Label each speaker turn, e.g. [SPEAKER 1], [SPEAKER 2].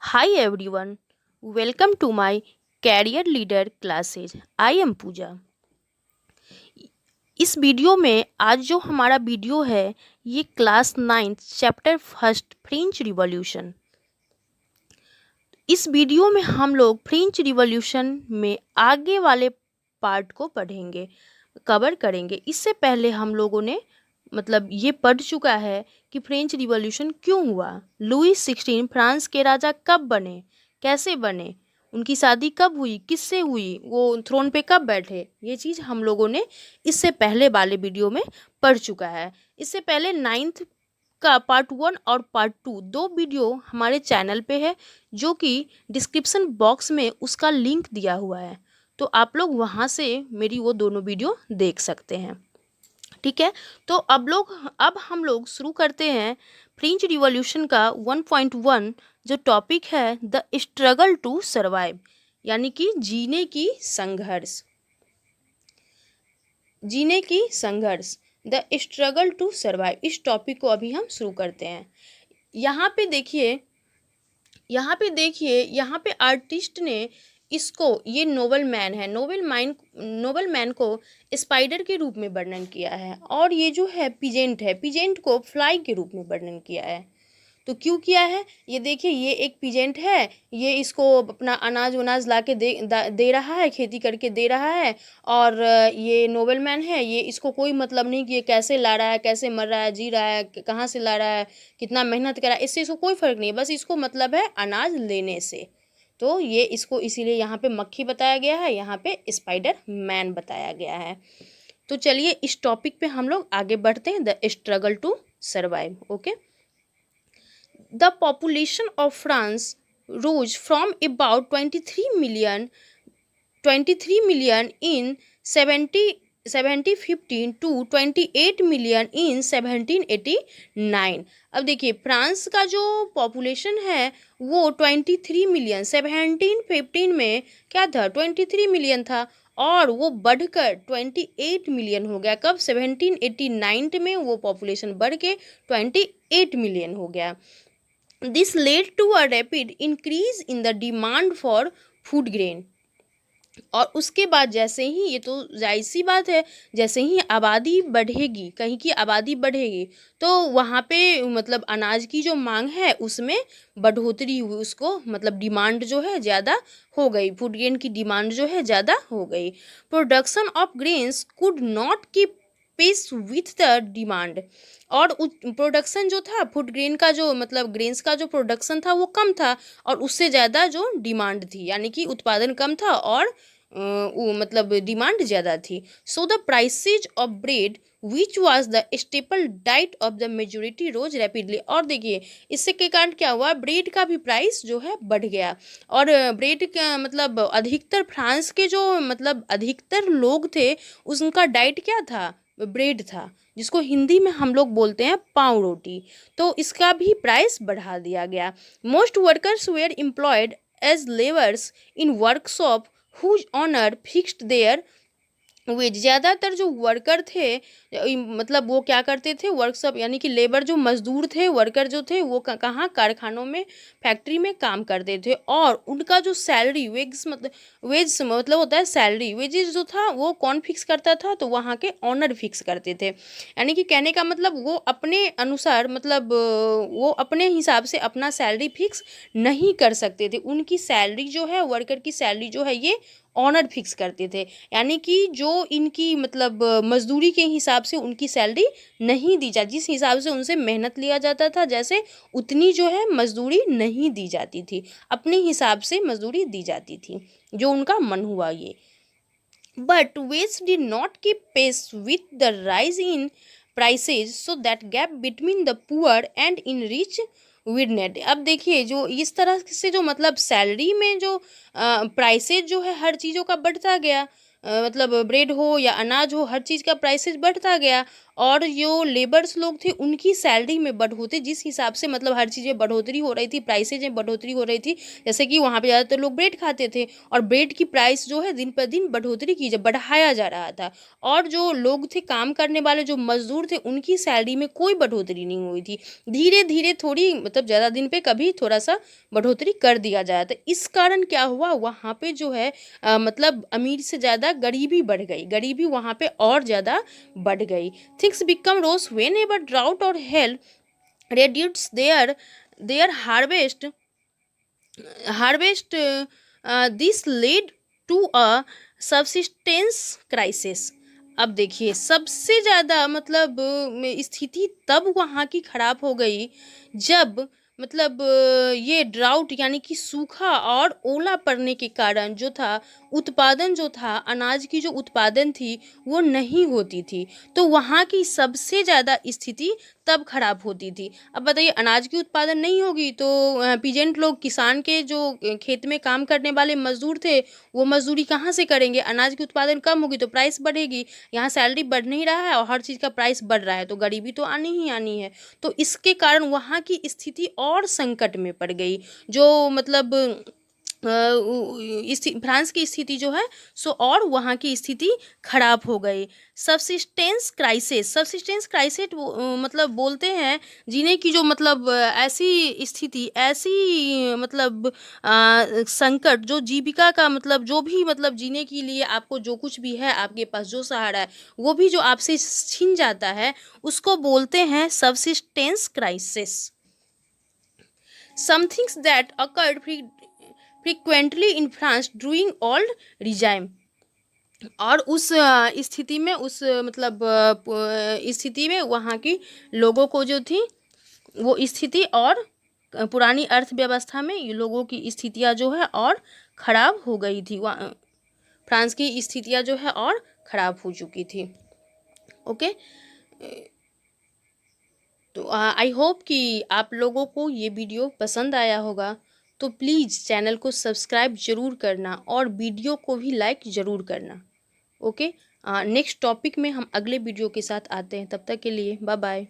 [SPEAKER 1] Hi everyone, welcome to my Career Leader classes. I am Pooja. इस video में आज जो हमारा वीडियो है ये class 9 chapter first French revolution. इस वीडियो में हम लोग फ्रेंच रिवॉल्यूशन में आगे वाले पार्ट को पढ़ेंगे, कवर करेंगे। इससे पहले हम लोगों ने ये पढ़ चुका है कि फ्रेंच रिवॉल्यूशन क्यों हुआ, लुई 16 फ्रांस के राजा कब बने, कैसे बने, उनकी शादी कब हुई, किससे हुई, वो थ्रोन पे कब बैठे। ये चीज़ हम लोगों ने इससे पहले वाले वीडियो में पढ़ चुका है। इससे पहले 9th का पार्ट 1 और पार्ट 2 दो वीडियो हमारे चैनल पे है, जो कि डिस्क्रिप्शन बॉक्स में उसका लिंक दिया हुआ है, तो आप लोग वहाँ से मेरी वो दोनों वीडियो देख सकते हैं। ठीक है, तो अब हम लोग शुरू करते हैं फ्रेंच रिवॉल्यूशन का 1.1 जो टॉपिक है द स्ट्रगल टू सर्वाइव, यानी कि जीने की संघर्ष द स्ट्रगल टू सर्वाइव। इस टॉपिक को अभी हम शुरू करते हैं। यहाँ पे आर्टिस्ट ने इसको, ये नोबल मैन को स्पाइडर के रूप में वर्णन किया है, और ये जो है पिजेंट को फ्लाई के रूप में वर्णन किया है। तो क्यों किया है, ये देखिए, ये एक पिजेंट है, ये इसको अपना अनाज वनाज ला के दे रहा है, खेती करके दे रहा है। और ये नोबल मैन है, ये इसको कोई मतलब नहीं कि ये कैसे ला रहा है, कैसे मर रहा है, जी रहा है, कहाँ से ला रहा है, कितना मेहनत कर रहा है, इससे इसको कोई फ़र्क नहीं है, बस इसको मतलब है अनाज लेने से। तो ये इसको इसीलिए यहाँ पे मक्खी बताया गया है, यहाँ पे स्पाइडर मैन बताया गया है। तो चलिए इस टॉपिक पे हम लोग आगे बढ़ते हैं, the struggle to survive. Okay, the population of France rose from about 23 million in 1715 to 28 million in 1789। अब देखिए, फ्रांस का जो पॉपुलेशन है वो 23 मिलियन 1715 में क्या था, 23 मिलियन था, और वो बढ़कर 28 मिलियन हो गया। कब, 1789 में वो पॉपुलेशन बढ़ के 28 मिलियन हो गया। This led to a rapid increase in the demand for food grain। और उसके बाद जैसे ही, ये तो जाहिर सी बात है, जैसे ही आबादी बढ़ेगी, कहीं की आबादी बढ़ेगी, तो वहाँ पे अनाज की जो मांग है उसमें बढ़ोतरी हुई, उसको डिमांड जो है ज़्यादा हो गई, फूड ग्रेन की डिमांड जो है ज़्यादा हो गई। Production of grains could not keep pace with the demand. और प्रोडक्शन जो था फूड ग्रेन का, जो ग्रेन्स का जो प्रोडक्शन था वो कम था, और उससे ज़्यादा जो डिमांड थी, यानी कि उत्पादन कम था और वो डिमांड ज़्यादा थी। So the prices of bread which was the staple diet of the majority rose rapidly. और देखिए, इससे के कारण क्या हुआ, ब्रेड का भी प्राइस जो है बढ़ गया। और ब्रेड का अधिकतर फ्रांस के जो अधिकतर लोग थे, उनका डाइट क्या था, ब्रेड था, जिसको हिंदी में हम लोग बोलते हैं पाव रोटी। तो इसका भी प्राइस बढ़ा दिया गया। Most workers were employed as labours in workshop whose owner fixed their wage. ज़्यादातर जो वर्कर थे, वो क्या करते थे, वर्कशॉप यानी कि लेबर, जो मजदूर थे, वर्कर जो थे, वो कहाँ, कारखानों में, फैक्ट्री में काम करते थे, और उनका जो सैलरी वेज होता है सैलरी, वेजेस जो था वो कौन फिक्स करता था, तो वहाँ के ऑनर फिक्स करते थे। यानी कि कहने का वो अपने अनुसार, वो अपने हिसाब से अपना सैलरी फिक्स नहीं कर सकते थे। उनकी सैलरी जो है, वर्कर की सैलरी जो है, ये ऑनर फिक्स करते थे। यानी कि जो इनकी मजदूरी के हिसाब से उनकी सैलरी नहीं दी जाती, जिस हिसाब से उनसे मेहनत लिया जाता था, जैसे उतनी जो है मजदूरी नहीं दी जाती थी, अपने हिसाब से मजदूरी दी जाती थी, जो उनका मन हुआ ये। But wages did not keep pace with the rise in prices, so that gap between the poor and in rich widened. अब देखिए, जो इस तरह से जो सैलरी में जो प्राइसेज जो है हर चीज़ों का बढ़ता गया, ब्रेड हो या अनाज हो, हर चीज़ का प्राइसेज बढ़ता गया, और जो लेबर्स लोग थे उनकी सैलरी में बढ़ोतरी, जिस हिसाब से मतलब हर चीज़ में बढ़ोतरी हो रही थी, प्राइसेज में बढ़ोतरी हो रही थी, जैसे कि वहाँ पे ज़्यादातर लोग ब्रेड खाते थे और ब्रेड की प्राइस जो है दिन पर दिन बढ़ोतरी की बढ़ाया जा रहा था। और जो लोग थे काम करने वाले जो मजदूर थे उनकी सैलरी में कोई बढ़ोतरी नहीं हुई थी। धीरे धीरे थोड़ी मतलब ज़्यादा दिन पे कभी थोड़ा सा बढ़ोतरी कर दिया जाए, तो इस कारण क्या हुआ वहाँ पे जो है मतलब अमीर से ज़्यादा गरीबी बढ़ गई, गरीबी वहाँ पे और ज़्यादा बढ़ गई। Things become rose whenever drought or hail reduce their harvest this led to a subsistence crisis। अब देखिए सबसे ज़्यादा मतलब स्थिति तब वहाँ की खराब हो गई जब मतलब ये ड्राउट यानी कि सूखा और ओला पड़ने के कारण जो था उत्पादन जो था अनाज की जो उत्पादन थी वो नहीं होती थी। तो वहाँ की सबसे ज़्यादा स्थिति तब खराब होती थी। अब बताइए अनाज की उत्पादन नहीं होगी तो पीजेंट लोग किसान के जो खेत में काम करने वाले मजदूर थे वो मजदूरी कहाँ से करेंगे। अनाज की उत्पादन कम होगी तो प्राइस बढ़ेगी। यहाँ सैलरी बढ़ नहीं रहा है और हर चीज़ का प्राइस बढ़ रहा है तो गरीबी तो आनी ही आनी है। तो इसके कारण वहाँ की स्थिति और संकट में पड़ गई। जो मतलब फ्रांस की स्थिति जो है सो और वहाँ की स्थिति खराब हो गई। सब्सिस्टेंस क्राइसिस मतलब बोलते हैं जीने की जो मतलब ऐसी स्थिति ऐसी मतलब संकट जो जीविका का मतलब जो भी मतलब जीने के लिए आपको जो कुछ भी है आपके पास जो सहारा है वो भी जो आपसे छीन जाता है उसको बोलते हैं subsistence crisis. Some things that occurred frequently in France during old regime। और उस स्थिति में उस मतलब स्थिति में वहाँ की लोगों को जो थी वो स्थिति और पुरानी अर्थव्यवस्था में ये लोगों की स्थितियाँ जो है और ख़राब हो गई थी। फ्रांस की स्थितियाँ जो है और ख़राब हो चुकी थी। ओके, तो आई होप कि आप लोगों को ये वीडियो पसंद आया होगा। तो प्लीज़ चैनल को सब्सक्राइब ज़रूर करना और वीडियो को भी लाइक ज़रूर करना। ओके, नेक्स्ट टॉपिक में हम अगले वीडियो के साथ आते हैं। तब तक के लिए बाय बाय।